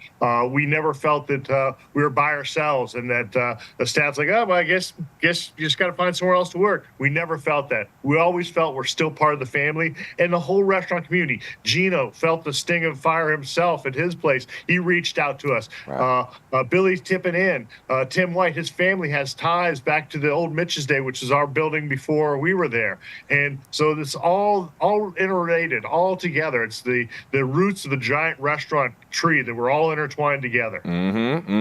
We never felt that we were by ourselves and that the staff's like, oh, well, I guess you just got to find somewhere else to work. We never felt that. We always felt we're still part of the family and the whole restaurant community. Gino felt the sting of fire himself at his place. He reached out to us. Billy's tipping in. Tim White, his family has ties back to the old Mitch's Day, which is our building before we were there. And so it's all interrelated, all together. It's the roots of the giant restaurant tree that we're all intertwined together.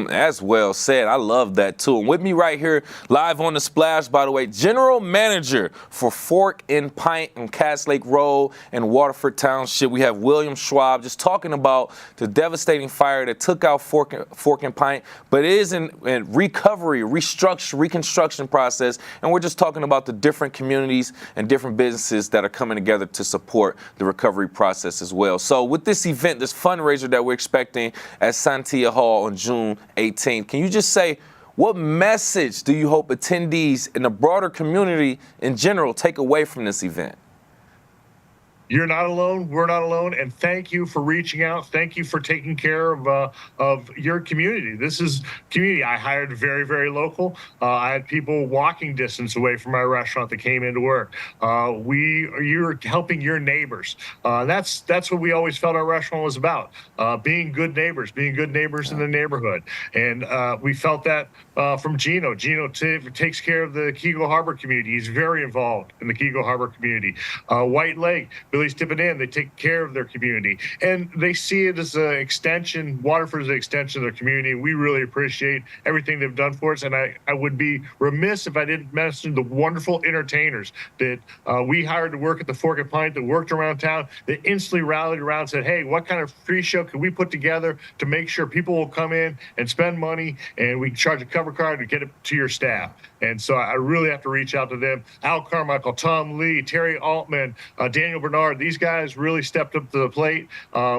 That's well said. I love that too. And with me right here, live on the Splash, by the way, General Manager for Fork and Pint and Cass Lake Road and Waterford Township, we have William Schwab just talking about the devastating fire that took out Fork and Pint, but it is in recovery, reconstruction process, and we're just talking about the different communities and different businesses that are coming together to support the recovery process as well. So with this event, this fundraiser that we're expecting at Santia Hall on June 18th, can you just say, what message do you hope attendees in the broader community in general take away from this event? You're not alone. We're not alone. And thank you for reaching out. Thank you for taking care of your community. This is community. I hired very, very local. I had people walking distance away from my restaurant that came into work. You're helping your neighbors. That's what we always felt our restaurant was about. Being good neighbors in the neighborhood. And we felt that from Gino. Gino takes care of the Keego Harbor community. He's very involved in the Keego Harbor community. White Lake, Billy's tipping in. They take care of their community, and they see it as an extension. Waterford is an extension of their community. We really appreciate everything they've done for us, and I would be remiss if I didn't mention the wonderful entertainers that we hired to work at the Fork and Pint, that worked around town, that instantly rallied around and said, hey, what kind of free show can we put together to make sure people will come in and spend money, and we can charge a cover card to get it to your staff. And so I really have to reach out to them. Al Carmichael, Tom Lee, Terry Altman, Daniel Bernard, these guys really stepped up to the plate.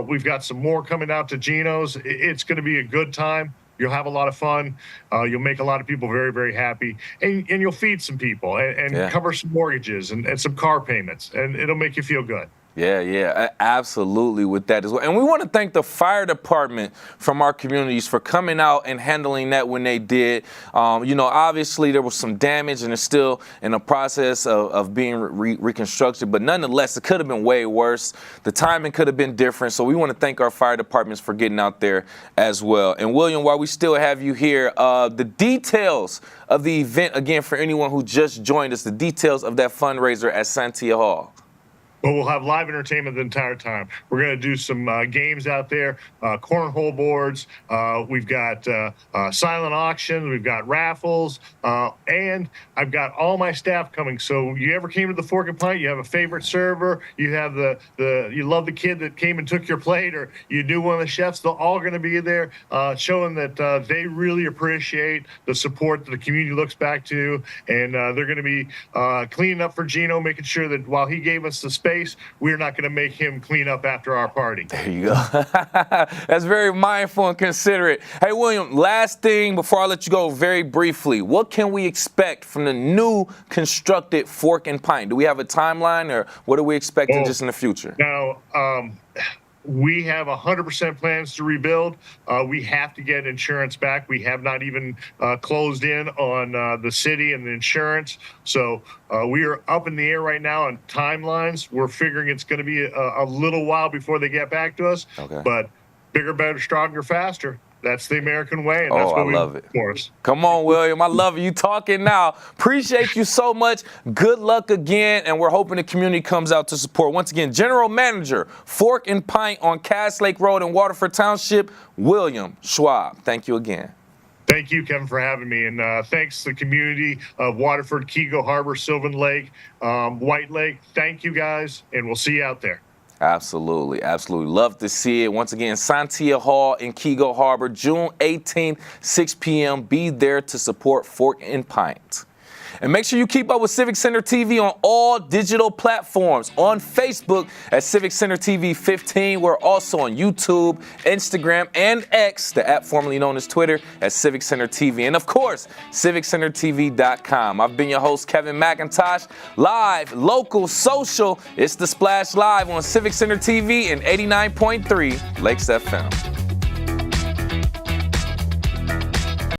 We've got some more coming out to Gino's. It's going to be a good time. You'll have a lot of fun. You'll make a lot of people very, very happy. And you'll feed some people and cover some mortgages and some car payments. And it'll make you feel good. Yeah, absolutely with that as well. And we want to thank the fire department from our communities for coming out and handling that when they did. Obviously there was some damage and it's still in the process of being reconstructed, but nonetheless, it could have been way worse. The timing could have been different. So we want to thank our fire departments for getting out there as well. And William, while we still have you here, the details of the event, again, for anyone who just joined us, the details of that fundraiser at Santia Hall. But we'll have live entertainment the entire time. We're going to do some games out there, cornhole boards. We've got silent auctions. We've got raffles. And I've got all my staff coming. So you ever came to the Fork and Pint, you have a favorite server, you have you love the kid that came and took your plate, or you knew one of the chefs, they're all going to be there showing that they really appreciate the support that the community looks back to. And they're going to be cleaning up for Gino, making sure that while he gave us the space, we're not going to make him clean up after our party. There you go. That's very mindful and considerate. Hey, William, last thing before I let you go very briefly, what can we expect from the new constructed Fork and Pint? Do we have a timeline, or what are we expecting just in the future? Now, we have 100% plans to rebuild. We have to get insurance back. We have not even closed in on the city and the insurance. So we are up in the air right now on timelines. We're figuring it's going to be a little while before they get back to us. Okay. But bigger, better, stronger, faster. That's the American way, and that's what we love it. For us. Come on, William. I love you talking now. Appreciate you so much. Good luck again, and we're hoping the community comes out to support. Once again, General Manager, Fork and Pint on Cass Lake Road in Waterford Township, William Schwab. Thank you again. Thank you, Kevin, for having me. And thanks to the community of Waterford, Kego Harbor, Sylvan Lake, White Lake. Thank you, guys, and we'll see you out there. Absolutely. Love to see it. Once again, Santia Hall in Kego Harbor, June 18th, 6 p.m. Be there to support Fork and Pint. And make sure you keep up with Civic Center TV on all digital platforms. On Facebook at Civic Center TV 15. We're also on YouTube, Instagram, and X, the app formerly known as Twitter, at Civic Center TV. And of course, CivicCenterTV.com. I've been your host, Kevin McIntosh. Live, local, social. It's The Splash Live on Civic Center TV and 89.3 Lakes FM.